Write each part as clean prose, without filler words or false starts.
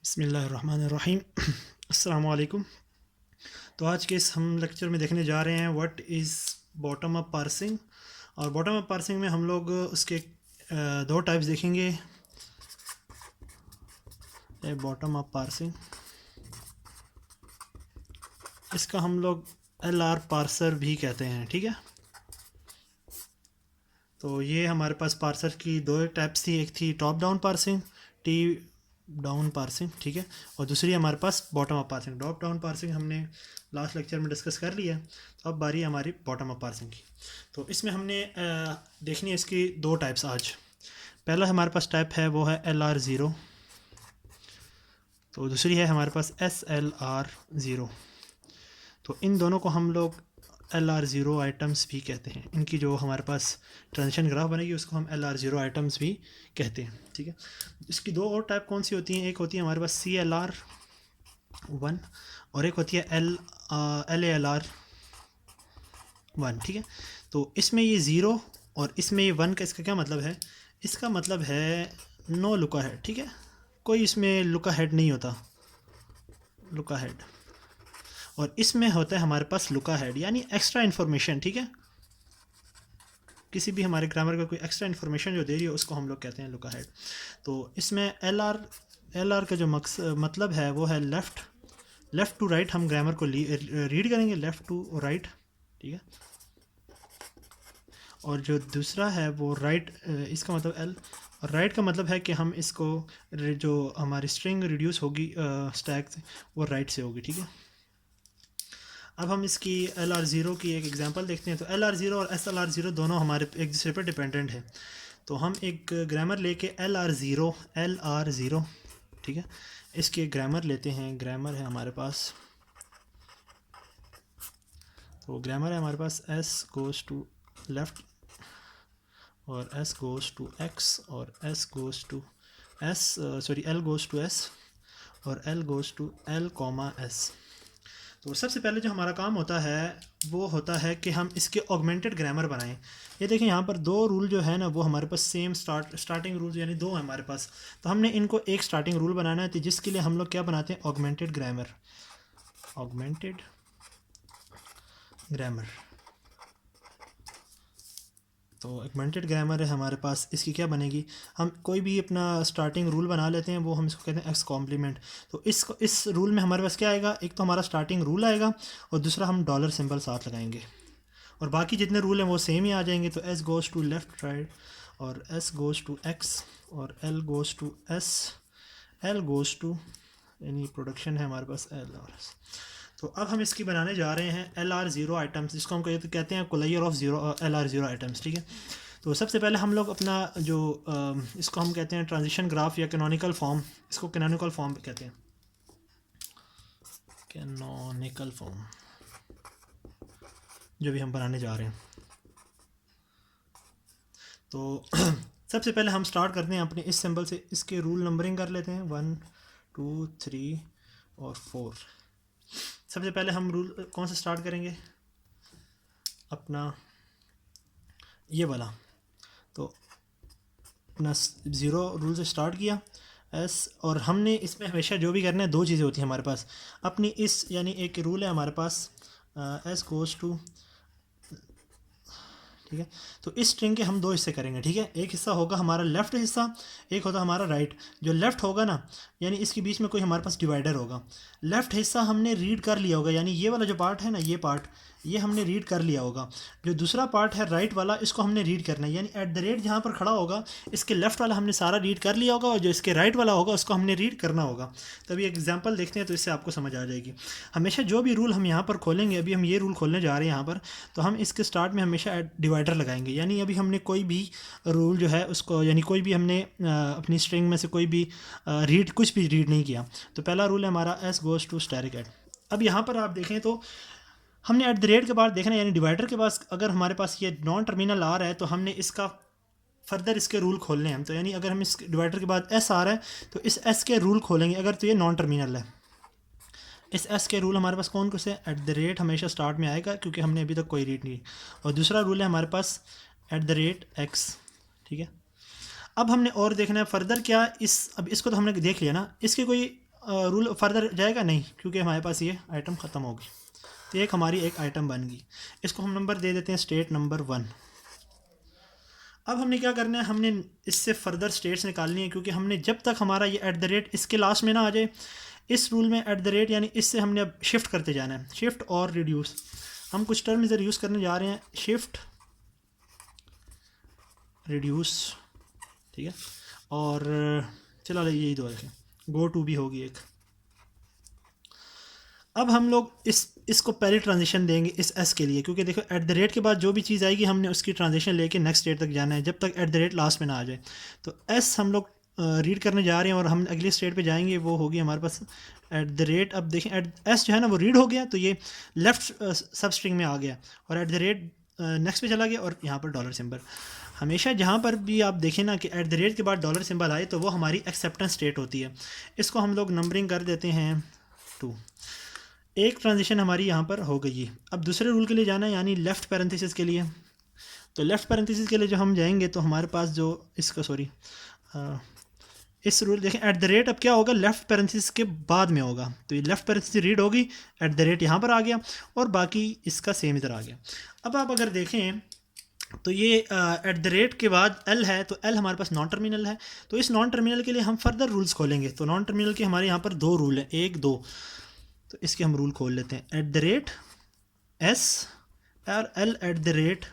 बिस्मिल्लाहिर्रहमानिर्रहीम। अस्सलाम वालेकुम। तो आज के इस हम लेक्चर में देखने जा रहे हैं what is bottom up parsing. और बॉटम अप पार्सिंग में हम लोग उसके दो टाइप्स देखेंगे। बॉटम अप पार्सिंग, इसका हम लोग एल आर पार्सर भी कहते हैं, ठीक है। तो ये हमारे पास पार्सर की दो टाइप्स थी, एक थी top down parsing, T down parsing, ठीक है। और दूसरी हमारे पास bottom up parsing. Top down parsing हमने लास्ट लेक्चर में डिस्कस कर लिया, तो अब बारी हमारी बॉटम अप पार्सिंग की। तो इसमें हमने देखनी है इसकी दो टाइप्स आज। पहला हमारे पास टाइप है वो है LR0, तो दूसरी है हमारे पास SLR0। तो इन दोनों को हम लोग LR0 आइटम्स भी कहते हैं। इनकी जो हमारे पास ट्रांजिशन ग्राफ बनेगी उसको हम LR0 आइटम्स भी कहते हैं, ठीक है। इसकी दो और टाइप कौन सी होती हैं, एक होती है हमारे पास CLR1 और एक होती है LALR1, ठीक है। तो इसमें ये ज़ीरो और इसमें ये वन का इसका क्या मतलब है? इसका मतलब है नो लुका हेड, ठीक है। कोई इसमें लुका हेड नहीं होता, लुका हेड। और इसमें होता है हमारे पास लुका हेड, यानी एक्स्ट्रा इन्फॉर्मेशन, ठीक है। किसी भी हमारे ग्रामर का कोई एक्स्ट्रा इन्फॉर्मेशन जो दे रही है उसको हम लोग कहते हैं लुका हेड। तो इसमें एल आर का जो मतलब है वो है लेफ़्ट टू राइट। हम ग्रामर को रीड करेंगे लेफ़्ट टू राइट, ठीक है। और जो दूसरा है वो राइट, इसका मतलब एल, और राइट का मतलब है कि हम इसको जो हमारी स्ट्रिंग रिड्यूस होगी स्टैक से, वो राइट से होगी, ठीक है। अब हम इसकी LR0 की एक एग्जांपल देखते हैं। तो LR0 और SLR0 दोनों हमारे एक दूसरे पर डिपेंडेंट है। तो हम एक ग्रामर लेके LR0, ठीक है, इसके ग्रामर लेते हैं। ग्रामर है हमारे पास, तो ग्रामर है हमारे पास S गोज़ टू लेफ़्ट और S गोज़ टू X और S goes to L goes to S और L goes to L, S। तो सबसे पहले जो हमारा काम होता है वो होता है कि हम इसके ऑगमेंटेड ग्रामर बनाएं। ये देखें यहाँ पर दो रूल जो है ना वो हमारे पास सेम स्टार्टिंग रूल, यानी दो है हमारे पास। तो हमने इनको एक स्टार्टिंग रूल बनाना है, तो जिसके लिए हम लोग क्या बनाते हैं, ऑगमेंटेड ग्रामर। ऑगमेंटेड ग्रामर, तो ऑगमेंटेड ग्रामर है हमारे पास। इसकी क्या बनेगी, हम कोई भी अपना स्टार्टिंग रूल बना लेते हैं, वो हम इसको कहते हैं एक्स कॉम्प्लीमेंट। तो इस रूल में हमारे पास क्या आएगा, एक तो हमारा स्टार्टिंग रूल आएगा और दूसरा हम डॉलर सिंबल साथ लगाएंगे, और बाकी जितने रूल हैं वो सेम ही आ जाएंगे। तो S goes to left right और एस गोज़ टू एक्स और L goes to S, L goes to, यानी प्रोडक्शन है हमारे पास एल और एस। तो अब हम इसकी बनाने जा रहे हैं LR0 आइटम्स, जिसको हम कहते हैं कोलायर ऑफ LR0 आइटम्स, ठीक है। तो सबसे पहले हम लोग अपना जो इसको हम कहते हैं ट्रांजिशन ग्राफ या कैनोनिकल फॉर्म, इसको कैनोनिकल फॉर्म कहते हैं, कैनोनिकल फॉर्म जो भी हम बनाने जा रहे हैं। तो सबसे पहले हम स्टार्ट करते हैं अपने इस सिंबल से। इसके रूल नंबरिंग कर लेते हैं 1 2 3 और 4। सबसे पहले हम रूल कौन सा स्टार्ट करेंगे, अपना ये वाला। तो अपना ज़ीरो रूल से स्टार्ट किया एस, और हमने इसमें हमेशा जो भी करना है दो चीज़ें होती हैं हमारे पास अपनी इस, यानी एक रूल है हमारे पास एस गोज़ टू, ठीक है। तो इस स्ट्रिंग के हम दो हिस्से करेंगे, ठीक है। एक हिस्सा होगा हमारा लेफ़्ट हिस्सा, एक होता हमारा राइट। जो लेफ़्ट होगा ना, यानी इसके बीच में कोई हमारे पास डिवाइडर होगा। लेफ़्ट हिस्सा हमने रीड कर लिया होगा, यानी ये वाला जो पार्ट है ना, ये पार्ट ये हमने रीड कर लिया होगा। जो दूसरा पार्ट है राइट वाला, इसको हमने रीड करना है, यानी एट द रेट जहाँ पर खड़ा होगा इसके लेफ़्ट वाला हमने सारा रीड कर लिया होगा, और जो इसके राइट वाला होगा उसको हमने रीड करना होगा। तो अभी एग्जांपल देखते हैं तो इससे आपको समझ आ जाएगी। हमेशा जो भी रूल हम यहाँ पर खोलेंगे, अभी हम ये रूल खोलने जा रहे हैं यहाँ पर, तो हम इसके स्टार्ट में हमेशा डिवाइडर लगाएंगे। यानी अभी हमने कोई भी रूल जो है उसको, यानी कोई भी हमने अपनी स्ट्रिंग में से कोई भी कुछ भी रीड नहीं किया। तो पहला रूल है हमारा S goes to static add. अब यहाँ पर आप देखें तो हमने एट द रेट के बाद देखना है, यानी डिवाइडर के पास अगर हमारे पास ये नॉन टर्मिनल आ रहा है तो हमने इसका फर्दर इसके रूल खोलने हैं। तो यानी अगर हम इस डिवाइडर के बाद एस आ रहा है तो इस एस के रूल खोलेंगे, अगर तो ये नॉन टर्मिनल है। इस एस के रूल हमारे पास कौन कौन से, एट द रेट हमेशा स्टार्ट में आएगा क्योंकि हमने अभी तक कोई रीड नहीं। और दूसरा रूल है हमारे पास एट द रेट एक्स, ठीक है। अब हमने और देखना है फर्दर क्या अब इसको तो हमने देख लिया ना, इसके कोई रूल फर्दर जाएगा नहीं, क्योंकि हमारे पास ये आइटम ख़त्म होगी। तो एक हमारी एक आइटम बन गई, इसको हम नंबर दे देते हैं स्टेट नंबर 1। अब हमने क्या करना है, हमने इससे फर्दर स्टेट्स निकालनी है, क्योंकि हमने जब तक हमारा ये एट द रेट इसके लास्ट में ना आ जाए, इस रूल में एट द रेट यानी इससे हमने अब शिफ्ट करते जाना है, शिफ्ट और रिड्यूस। हम कुछ टर्म इधर यूज़ करने जा रहे हैं, शिफ्ट, रिड्यूस, ठीक है। और चला यही दो देखें, गो टू भी होगी एक। अब हम लोग इसको पहले ट्रांजिशन देंगे इस एस के लिए, क्योंकि देखो एट द रेट के बाद जो भी चीज़ आएगी हमने उसकी ट्रांजिशन लेके नेक्स्ट स्टेट तक जाना है, जब तक एट द रेट लास्ट में ना आ जाए। तो एस हम लोग रीड करने जा रहे हैं और हम अगली स्टेट पे जाएंगे, वो होगी हमारे पास एट द रेट। अब देखें एट एस जो है ना वो रीड हो गया, तो ये लेफ्ट सब स्ट्रिंग में आ गया, और एट द रेट नेक्स्ट पे चला गया, और यहाँ पर डॉलर सिंबल। हमेशा जहाँ पर भी आप देखें ना कि एट द रेट के बाद डॉलर सिंबल आए, तो वो हमारी एक्सेप्टेंस स्टेट होती है। इसको हम लोग नंबरिंग कर देते हैं 2। एक ट्रांजिशन हमारी यहाँ पर हो गई है। अब दूसरे रूल के लिए जाना है, यानी लेफ़्ट पैरेंथेसिस के लिए। तो लेफ़्ट पैरेंथेसिस के लिए जो हम जाएंगे, तो हमारे पास जो इसका इस रूल देखें, एट द रेट अब क्या होगा, लेफ़्ट पैरेंथेसिस के बाद में होगा। तो ये लेफ़्ट पैरेंथेसिस रीड होगी, एट द रेट यहाँ पर आ गया, और बाकी इसका सेम इधर आ गया। अब आप अगर देखें तो ये एट द रेट के बाद एल है, तो एल हमारे पास नॉन टर्मिनल है। तो इस नॉन टर्मिनल के लिए हम फर्दर रूल्स खोलेंगे। तो नॉन टर्मिनल के हमारे यहाँ पर 2 रूल हैं, 1 2। तो इसके हम रूल खोल लेते हैं, एट द रेट एस और L eight the rate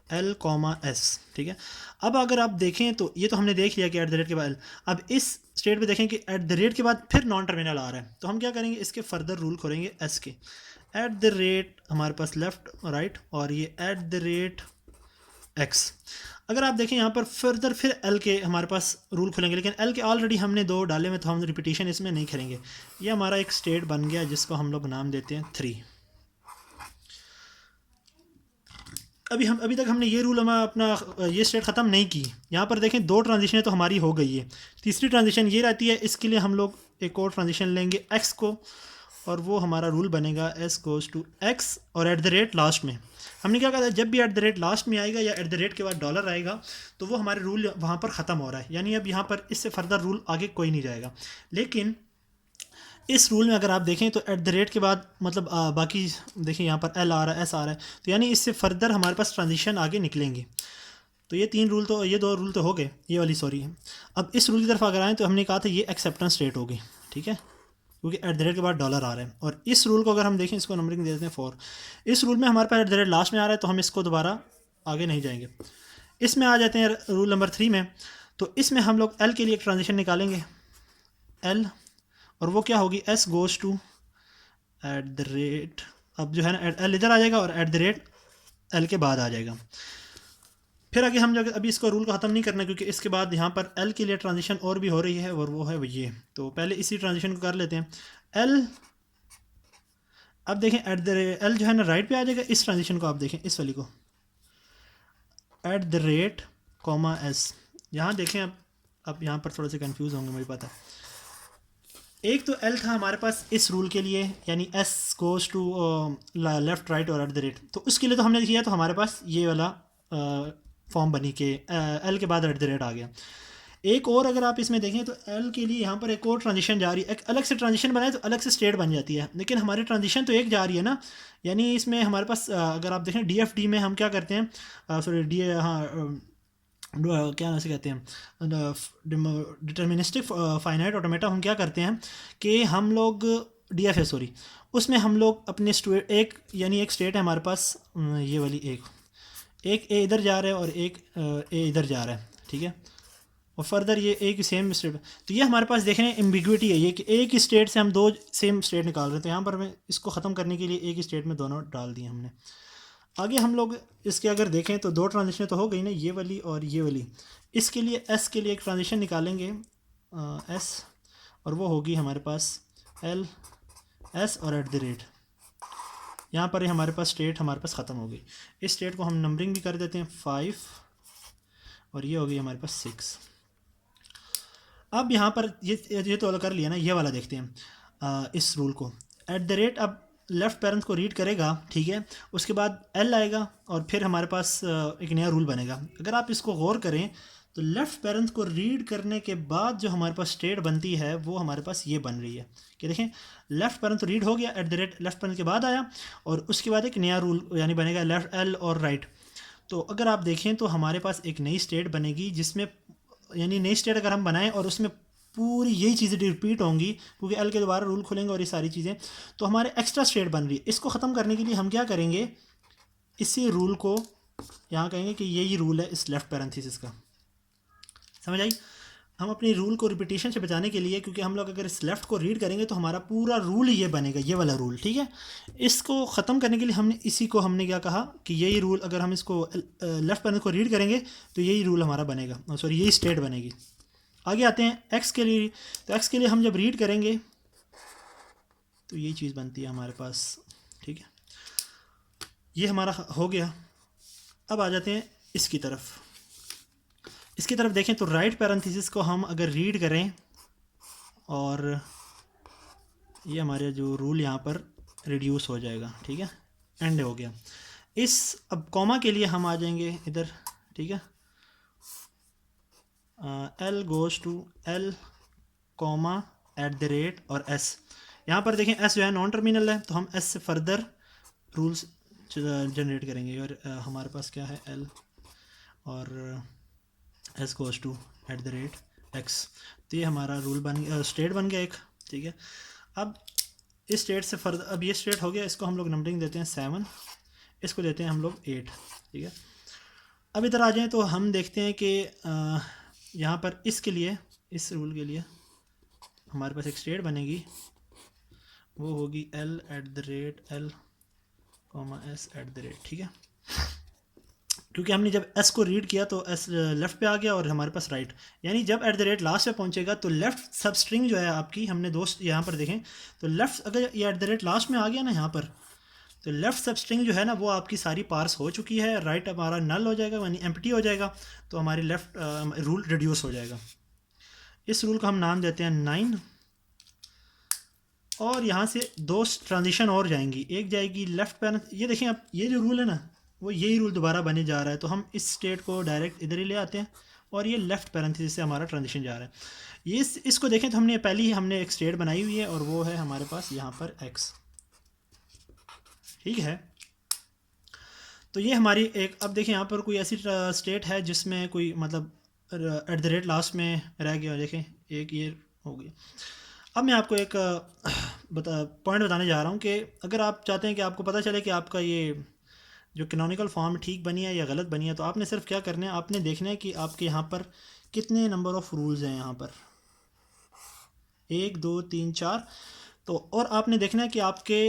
L comma S, ठीक है। अब अगर आप देखें तो ये तो हमने देख लिया कि एट द रेट के बाद एल। अब इस स्टेट पे देखें कि एट द रेट के बाद फिर नॉन टर्मिनल आ रहा है, तो हम क्या करेंगे, इसके फर्दर रूल खोलेंगे एस के। एट द रेट हमारे पास लेफ़्ट राइट, और ये एट द रेट एक्स। अगर आप देखें यहाँ पर फर्दर फिर एल के हमारे पास रूल खुलेंगे, लेकिन एल के ऑलरेडी हमने 2 डाले में, तो हम रिपीटिशन इसमें नहीं करेंगे। ये हमारा एक स्टेट बन गया, जिसको हम लोग नाम देते हैं 3। अभी तक हमने ये रूल हमारा अपना ये स्टेट ख़त्म नहीं की। यहाँ पर देखें 2 ट्रांजिशनें तो हमारी हो गई है, तीसरी ट्रांजिशन ये रहती है। इसके लिए हम लोग एक और ट्रांजिशन लेंगे एक्स को, और वो हमारा रूल बनेगा एस गोज़ टू एक्स, और एट द रेट लास्ट में हमने क्या कहा था, जब भी एट द रेट लास्ट में आएगा या एट द रेट के बाद डॉलर आएगा, तो वो हमारे रूल वहाँ पर ख़त्म हो रहा है, यानी अब यहाँ पर इससे फर्दर रूल आगे कोई नहीं जाएगा। लेकिन इस रूल में अगर आप देखें तो एट द रेट के बाद मतलब बाकी देखें यहाँ पर एल आ रहा है, एस आ रहा है, तो यानी इससे फर्दर हमारे पास ट्रांजिशन आगे निकलेंगे। तो ये 3 रूल तो, ये 2 रूल तो हो गए, ये वाली सॉरी है। अब इस रूल की तरफ अगर आएँ तो हमने कहा था ये एक्सेप्टेंस स्टेट होगी, ठीक है, क्योंकि एट द रेट के बाद डॉलर आ रहा है। और इस रूल को अगर हम देखें, इसको नंबरिंग दे देते हैं 4। इस रूल में हमारे पास एट द रेट लास्ट में आ रहा है, तो हम इसको दोबारा आगे नहीं जाएंगे। इसमें आ जाते हैं रूल नंबर 3 में। तो इसमें हम लोग एल के लिए एक ट्रांजिशन निकालेंगे, एल, और वो क्या होगी, S goes to at the rate. अब जो है ना एल इधर आ जाएगा, और एट द रेट एल के बाद आ जाएगा। फिर आगे हम जो अभी इसको रूल को ख़त्म नहीं करना, क्योंकि इसके बाद यहाँ पर एल के लिए ट्रांजिशन और भी हो रही है, और वो है ये। तो पहले इसी ट्रांजिशन को कर लेते हैं, एल। अब देखें एट द एल जो है ना राइट पे आ जाएगा। इस ट्रांजिशन को आप देखें, इस वाली को, eight the rate comma S. यहाँ देखें अब यहाँ पर थोड़ा से कंफ्यूज होंगे, मुझे पता है। एक तो एल था हमारे पास इस रूल के लिए, यानी S goes to left right और एट द रेट, तो उसके लिए तो हमने किया, तो हमारे पास ये वाला फॉर्म बनी के एल के बाद एट द रेट आ गया। एक और अगर आप इसमें देखें तो एल के लिए यहाँ पर एक और ट्रांजिशन जा रही है, एक अलग से ट्रांजिशन बनाए तो अलग से स्टेट बन जाती है, लेकिन हमारी ट्रांजिशन तो एक जा रही है ना। यानी इसमें हमारे पास अगर आप देखें DFD में हम क्या करते हैं, सॉरी डी हाँ क्या नाम से कहते हैं, डिटर्मिनिस्टिक फाइनाइट ऑटोमेटा, हम क्या करते हैं कि हम लोग DFA सॉरी, उसमें हम लोग अपने एक यानी एक स्टेट है हमारे पास, ये वाली एक ए इधर जा रहा है और एक ए इधर जा रहा है, ठीक है, और फर्दर ये एक ही सेम स्टेट। तो ये हमारे पास देखें एम्बिग्विटी है ये कि एक ही स्टेट से हम 2 सेम स्टेट निकाल रहे हैं। तो यहाँ पर हमें इसको ख़त्म करने के लिए एक ही स्टेट में दोनों डाल दिए हमने। आगे हम लोग इसके अगर देखें तो 2 ट्रांजिशन तो हो गई ना, ये वाली और ये वाली। इसके लिए एस के लिए एक ट्रांजिशन निकालेंगे, एस, और वो होगी हमारे पास एल एस और एट द रेट। यहाँ पर हमारे पास स्टेट हमारे पास ख़त्म हो गई। इस स्टेट को हम नंबरिंग भी कर देते हैं 5, और ये हो गई हमारे पास 6। अब यहाँ पर ये तो अलग कर लिया ना, ये वाला देखते हैं इस रूल को। एट द रेट अब लेफ़्ट पेरेंट्स को रीड करेगा, ठीक है, उसके बाद एल आएगा, और फिर हमारे पास एक नया रूल बनेगा। अगर आप इसको गौर करें तो लेफ़्ट पेरेंट को रीड करने के बाद जो हमारे पास स्टेट बनती है वो हमारे पास ये बन रही है कि देखें लेफ़्ट पेरेंट तो रीड हो गया, @ लेफ़्ट पेरेंट के बाद आया और उसके बाद एक नया रूल यानी बनेगा लेफ़्ट एल और राइट। तो अगर आप देखें तो हमारे पास एक नई स्टेट बनेगी जिसमें यानी नई स्टेट अगर हम बनाएं और उसमें पूरी यही चीज़ें रिपीट होंगी क्योंकि एल के दोबारा रूल खुलेंगे और ये सारी चीज़ें, तो हमारे एक्स्ट्रा स्टेट बन रही है। इसको ख़त्म करने के लिए हम क्या करेंगे, इसी रूल को यहाँ कहेंगे कि यही रूल है इस लेफ़्ट पैरेंथेसिस का। समझ आई? हम अपनी रूल को रिपीटेशन से बचाने के लिए, क्योंकि हम लोग अगर इस लेफ़्ट को रीड करेंगे तो हमारा पूरा रूल ये बनेगा, ये वाला रूल, ठीक है। इसको ख़त्म करने के लिए हमने इसी को हमने क्या कहा कि यही रूल अगर हम इसको लेफ़्ट पैरेंट को रीड करेंगे तो यही रूल हमारा बनेगा, सॉरी यही स्टेट बनेगी। आगे आते हैं एक्स के लिए। तो एक्स के लिए हम जब रीड करेंगे तो यही चीज़ बनती है हमारे पास, ठीक है। ये हमारा हो गया। अब आ जाते हैं इसकी तरफ। इसकी तरफ देखें तो राइट पैरेंथेसिस को हम अगर रीड करें और ये हमारे जो रूल यहाँ पर रिड्यूस हो जाएगा, ठीक है, एंड हो गया। इस अब कॉमा के लिए हम आ जाएंगे इधर, ठीक है, L goes to L comma @ और एस। यहाँ पर देखें एस जो है नॉन टर्मिनल है तो हम एस से फर्दर रूल्स जनरेट करेंगे और हमारे पास क्या है एल और एस गोज़ टू @x। तो ये हमारा रूल बन गया, स्टेट बन गया एक, ठीक है। अब इस स्टेट से फर्दर, अब ये स्टेट हो गया, इसको हम लोग नंबरिंग देते हैं 7, इसको देते हैं हम लोग 8, ठीक है। अब इधर आ जाएं तो हम देखते हैं कि यहाँ पर इसके लिए, इस रूल के लिए हमारे पास एक स्टेट बनेगी, वो होगी L@L, S @, ठीक है। क्योंकि हमने जब एस को रीड किया तो एस लेफ़्ट पे आ गया और हमारे पास राइट, यानी जब @ लास्ट पे पहुंचेगा तो लेफ़्ट सब स्ट्रिंग जो है आपकी, हमने दोस्त यहाँ पर देखें तो लेफ़्ट अगर ये @ लास्ट में आ गया ना यहाँ पर, तो लेफ़्ट सब स्ट्रिंग जो है ना वो आपकी सारी पार्स हो चुकी है, राइट हमारा नल हो जाएगा यानी एम्प्टी हो जाएगा, तो हमारी लेफ़्ट रूल रिड्यूस हो जाएगा। इस रूल का हम नाम देते हैं 9 और यहाँ से 2 ट्रांजिशन और जाएंगी, एक जाएगी लेफ़्ट पैरेंट, ये देखें आप ये जो रूल है ना वो यही रूल दोबारा बने जा रहा है, तो हम इस स्टेट को डायरेक्ट इधर ही ले आते हैं और ये लेफ़्ट पैरेंथेसिस से हमारा ट्रांजिशन जा रहा है। ये इसको देखें तो हमने पहले ही हमने एक स्टेट बनाई हुई है और वो है हमारे पास यहाँ पर x, ठीक है। तो ये हमारी एक, अब देखें यहाँ पर कोई ऐसी स्टेट है जिसमें कोई मतलब @ लास्ट में रह गया, देखें एक ये हो गया। अब मैं आपको एक पॉइंट बताने जा रहा हूँ कि अगर आप चाहते हैं कि आपको पता चले कि आपका ये जो कैनोनिकल फॉर्म ठीक बनी है या गलत बनी है, तो आपने सिर्फ क्या करना है, आपने देखना है कि आपके यहाँ पर कितने नंबर ऑफ़ रूल्स हैं, यहाँ पर 1 2 3 4, तो और आपने देखना है कि आपके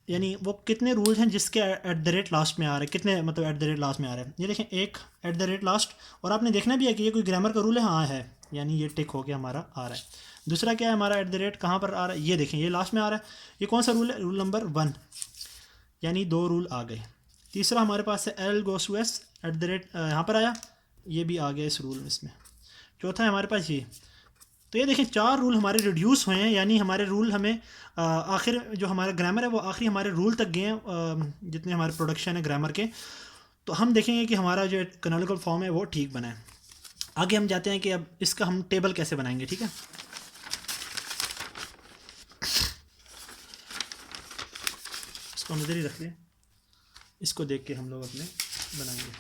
यानी वो कितने रूल्स हैं जिसके @ लास्ट में आ रहे हैं, कितने मतलब @ लास्ट में आ रहे हैं। ये देखें एक @ लास्ट, और आपने देखना भी है कि ये कोई ग्रामर का रूल है, हाँ है, यानी ये टिक हो के हमारा आ रहा है। दूसरा क्या है हमारा @ कहाँ पर आ रहा है, ये देखें ये लास्ट में आ रहा है, ये कौन सा रूल है, रूल नंबर 1, यानी 2 रूल आ गए। तीसरा हमारे पास है L goes to S @ यहाँ पर आया, ये भी आ गया इस रूल में इसमें। चौथा है हमारे पास ये, तो ये देखें 4 रूल हमारे रिड्यूस हुए हैं, यानी हमारे रूल हमें आखिर जो हमारा ग्रामर है वो आखिरी हमारे रूल तक गए हैं, जितने हमारे प्रोडक्शन है ग्रामर के। तो हम देखेंगे कि हमारा जो कैनोनिकल फॉर्म है वो ठीक बना है। आगे हम जाते हैं कि अब इसका हम टेबल कैसे बनाएंगे, ठीक है। इसको हम इधर ही रख लें, इसको देख के हम लोग अपने बनाएंगे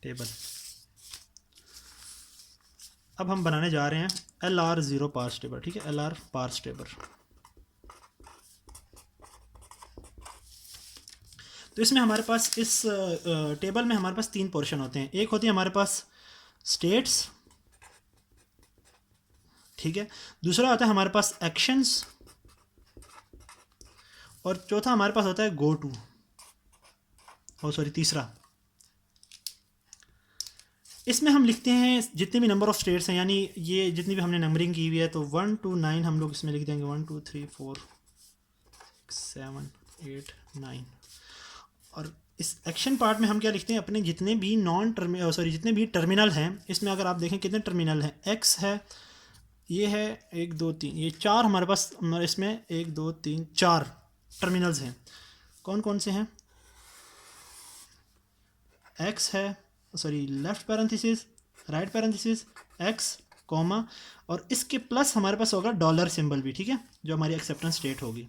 टेबल। अब हम बनाने जा रहे हैं LR0 पार्स टेबल, ठीक है, LR पार्स टेबल। तो इसमें हमारे पास इस टेबल में हमारे पास 3 पोर्शन होते हैं। एक होती है हमारे पास स्टेट्स, ठीक है, दूसरा होता है हमारे पास एक्शंस, और चौथा हमारे पास होता है गो टू, और सॉरी तीसरा। इसमें हम लिखते हैं जितने भी नंबर ऑफ़ स्टेट्स हैं, यानी ये जितनी भी हमने नंबरिंग की हुई है, तो 1 to 9 हम लोग इसमें लिख देंगे, 1 2 3 4 7 8 9। और इस एक्शन पार्ट में हम क्या लिखते हैं, अपने जितने भी जितने भी टर्मिनल हैं, इसमें अगर आप देखें कितने टर्मिनल हैं, x है, ये है 1 2 3, ये 4 हमारे पास इसमें 1 2 3 4 टर्मिनल्स हैं। कौन कौन से हैं, x है, sorry left parenthesis, right parenthesis, x, comma, और इसके प्लस हमारे पास होगा डॉलर सिंबल भी, ठीक है, जो हमारी एक्सेप्टेंस स्टेट होगी।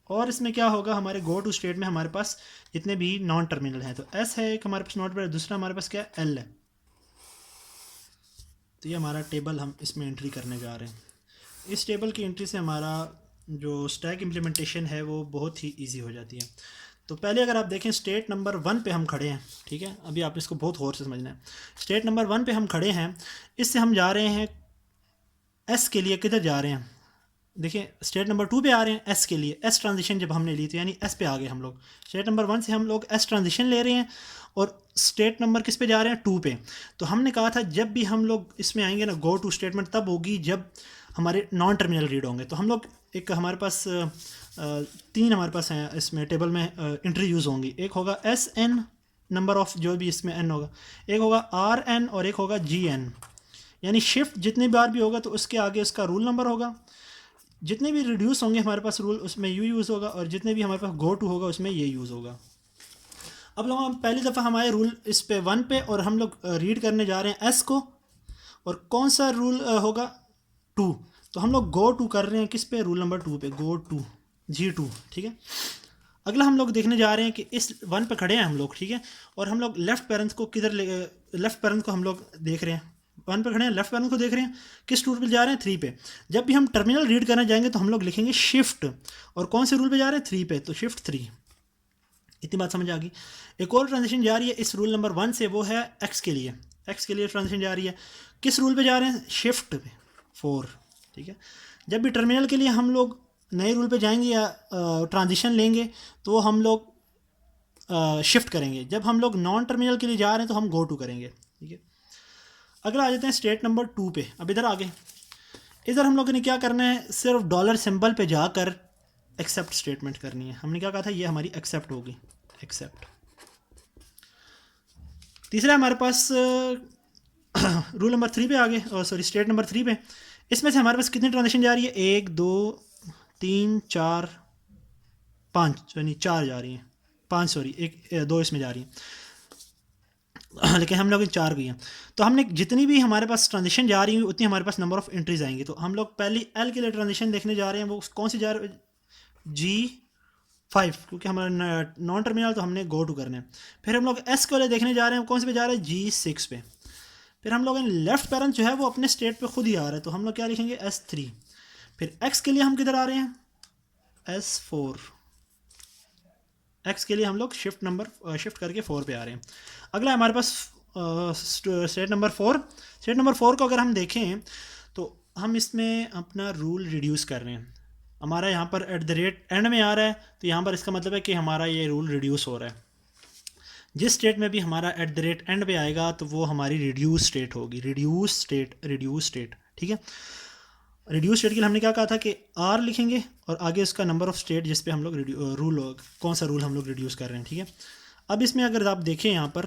और इसमें क्या होगा, हमारे गो टू स्टेट में हमारे पास जितने भी नॉन टर्मिनल हैं, तो एस है एक हमारे पास नॉट टर्मिनल, दूसरा हमारे पास क्या है, एल है। तो ये हमारा टेबल हम इसमें एंट्री करने जा रहे हैं। इस टेबल की एंट्री से हमारा जो स्टैक इम्प्लीमेंटेशन है वो बहुत ही ईजी हो जाती है। तो पहले अगर आप देखें स्टेट नंबर 1 पे हम खड़े हैं, ठीक है, अभी आप इसको बहुत गौर से समझना है। स्टेट नंबर 1 पे हम खड़े हैं, इससे हम जा रहे हैं एस के लिए, किधर जा रहे हैं, देखिए स्टेट नंबर 2 पे आ रहे हैं एस के लिए, एस ट्रांजिशन जब हमने ली थी यानी एस पे आ गए हम लोग। स्टेट नंबर 1 से हम लोग एस ट्रांजिशन ले रहे हैं और स्टेट नंबर किस पे जा रहे हैं, 2 पे। तो हमने कहा था जब भी हम लोग इसमें आएंगे ना, गो टू स्टेटमेंट तब होगी जब हमारे नॉन टर्मिनल रीड होंगे। तो हम लोग एक हमारे पास 3 हमारे पास हैं इसमें टेबल में एंट्री यूज़ होंगी। एक होगा एस एन, नंबर ऑफ जो भी इसमें एन होगा, एक होगा आर एन और एक होगा जी एन। यानी शिफ्ट जितनी बार भी होगा तो उसके आगे उसका रूल नंबर होगा, जितने भी रिड्यूस होंगे हमारे पास रूल उसमें यू यूज़ होगा, और जितने भी हमारे पास गो टू होगा उसमें ये यूज़ होगा। अब लोग हम पहली दफ़ा हमारे रूल इस पे 1 पे, और हम लोग रीड करने जा रहे हैं एस को, और कौन सा रूल होगा, 2। तो हम लोग गो टू कर रहे हैं किस पे, रूल नंबर 2 पे, गो टू G2, ठीक है। अगला हम लोग देखने जा रहे हैं कि इस 1 पे खड़े हैं हम लोग, ठीक है, और हम लोग लेफ़्ट पेरेंट्स को किधर लेफ़्ट पेरेंट्स को हम लोग देख रहे हैं, 1 पे खड़े हैं, लेफ्ट पैनल को देख रहे हैं, किस रूल पे जा रहे हैं, 3 पे। जब भी हम टर्मिनल रीड करने जाएंगे तो हम लोग लिखेंगे शिफ्ट, और कौन से रूल पे जा रहे हैं, 3 पे, तो शिफ्ट 3। इतनी बात समझ आ गई। एक और ट्रांजेक्शन जा रही है इस रूल नंबर 1 से, वो है एक्स के लिए, एक्स के लिए ट्रांजेक्शन जा रही है, किस रूल पे जा रहे हैं, शिफ्ट पे, 4, ठीक है। जब भी टर्मिनल के लिए हम लोग नए रूल पे जाएंगे या ट्रांजिशन लेंगे तो हम लोग शिफ्ट करेंगे। जब हम लोग नॉन टर्मिनल के लिए जा रहे हैं तो हम गो टू करेंगे, ठीक है। अगला आ जाते हैं स्टेट नंबर 2 पे। अब इधर आगे, इधर हम लोगों ने क्या करना है, सिर्फ डॉलर सिंबल पे जाकर एक्सेप्ट स्टेटमेंट करनी है। हमने क्या कहा था, ये हमारी एक्सेप्ट होगी, एक्सेप्ट। तीसरा हमारे पास रूल नंबर 3 पे आ गए, और सॉरी स्टेट नंबर 3 पे। इसमें से हमारे पास कितनी ट्रांजेक्शन जा रही है, 1 2 3 4 5, यानी 4 जा रही हैं, 5 सॉरी 1 2 इसमें जा रही हैं, लेकिन हम लोग 4 गई हैं। तो हमने जितनी भी हमारे पास ट्रांजिशन जा रही है उतनी हमारे पास नंबर ऑफ एंट्रीज आएंगी। तो हम लोग पहली एल के लिए ट्रांजिशन देखने जा रहे हैं, वो कौन सी जा रही है, G5, क्योंकि हमारा नॉन टर्मिनल तो हमने गो टू करना है। फिर हम लोग एस के लिए देखने जा रहे हैं, कौन से पे जा रहे हैं, G6 पे। फिर हम लोग लेफ्ट पैरेंट जो है वो अपने स्टेट पे खुद ही आ रहा है, तो हम लोग क्या लिखेंगे, S3। फिर एक्स के लिए हम किधर आ रहे हैं, S4। एक्स के लिए हम लोग शिफ्ट करके 4 पे आ रहे हैं। अगला हमारे पास स्टेट नंबर 4। स्टेट नंबर 4 को अगर हम देखें तो हम इसमें अपना रूल रिड्यूस कर रहे हैं। हमारा यहाँ पर एट द रेट एंड में आ रहा है, तो यहाँ पर इसका मतलब है कि हमारा ये रूल रिड्यूस हो रहा है। जिस स्टेट में भी हमारा एट द रेट एंड पे आएगा तो वो हमारी रिड्यूस स्टेट होगी, रिड्यूस स्टेट, ठीक है। रिड्यूस स्टेट के लिए हमने क्या कहा था कि आर लिखेंगे और आगे उसका नंबर ऑफ स्टेट जिस पे हम लोग रूल कौन सा रूल हम लोग रिड्यूस कर रहे हैं, ठीक है। अब इसमें अगर आप देखें यहाँ पर,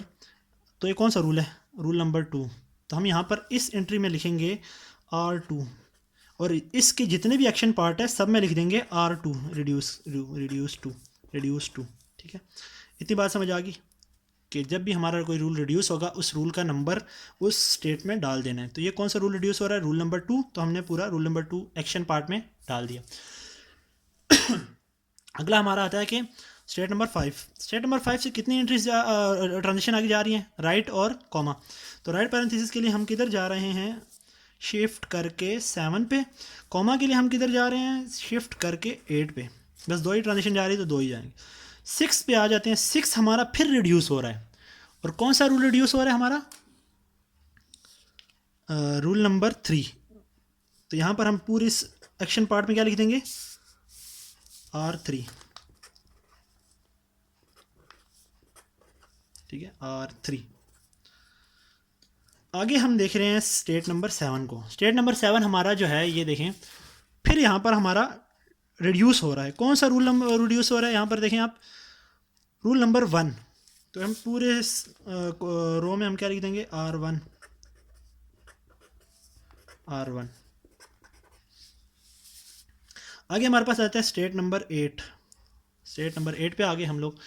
तो ये कौन सा रूल है, रूल नंबर 2। तो हम यहाँ पर इस एंट्री में लिखेंगे R2, और इसके जितने भी एक्शन पार्ट है सब में लिख देंगे R2, रिड्यूस टू, ठीक है। इतनी बात समझ आ गई कि जब भी हमारा कोई रूल रिड्यूस होगा उस रूल का नंबर उस स्टेट में डाल देना है। तो ये कौन सा रूल रिड्यूस हो रहा है, रूल नंबर 2, तो हमने पूरा रूल नंबर 2 एक्शन पार्ट में डाल दिया। अगला हमारा आता है कि स्टेट नंबर 5। स्टेट नंबर 5 से कितनी एंट्रीज ट्रांजिशन आगे जा रही हैं, राइट और कॉमा। तो राइट पैरेंथेसिस के लिए हम किधर जा रहे हैं, शिफ्ट करके 7 पे। कॉमा के लिए हम किधर जा रहे हैं, शिफ्ट करके 8 पे। बस 2 ही ट्रांजिशन जा रही है तो 2 ही जाएंगे। 6 पे आ जाते हैं। 6 हमारा फिर रिड्यूस हो रहा है, और कौन सा रूल रिड्यूस हो रहा है हमारा, रूल नंबर 3। तो यहाँ पर हम पूरे इस एक्शन पार्ट में क्या लिख देंगे, R3, ठीक है, R3। आगे हम देख रहे हैं स्टेट नंबर 7 को। स्टेट नंबर 7 हमारा जो है ये देखें, फिर यहाँ पर हमारा रिड्यूस हो रहा है। कौन सा रूल नंबर रिड्यूस हो रहा है, यहाँ पर देखें आप, रूल नंबर 1। तो हम पूरे रो में हम क्या लिख देंगे, R1। आगे हमारे पास आता है स्टेट नंबर 8। स्टेट नंबर 8 पे आगे हम लोग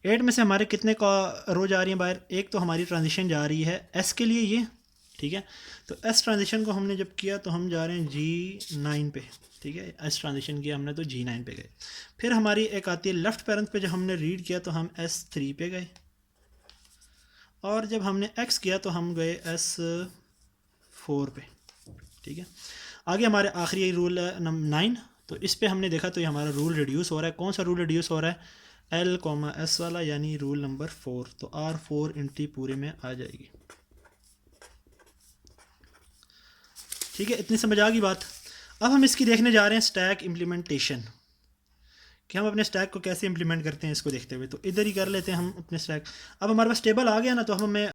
8 में से हमारे कितने का रो जा रही है बाहर, एक तो हमारी ट्रांजिशन जा रही है एस के लिए ये, ठीक है। तो एस ट्रांजिशन को हमने जब किया तो हम जा रहे हैं G9 पे, ठीक है। एस ट्रांजिशन किया हमने तो G9 पे गए। फिर हमारी एक आती है लेफ़्ट पेरेंट पे, जब हमने रीड किया तो हम S3 पे गए, और जब हमने एक्स किया तो हम गए S4 पे, ठीक है। आगे हमारे आखिरी रूल है 9। तो इस पे हमने देखा तो ये हमारा रूल रिड्यूस हो रहा है। कौन सा रूल रिड्यूस हो रहा है, L, S वाला, यानी रूल नंबर 4। तो R4 इंटी पूरे में आ जाएगी, ठीक है। इतनी समझ आ गई बात। अब हम इसकी देखने जा रहे हैं स्टैक इम्प्लीमेंटेशन, कि हम अपने स्टैक को कैसे इंप्लीमेंट करते हैं। इसको देखते हुए तो इधर ही कर लेते हैं हम अपने स्टैक। अब हमारे पास टेबल आ गया ना, तो हमें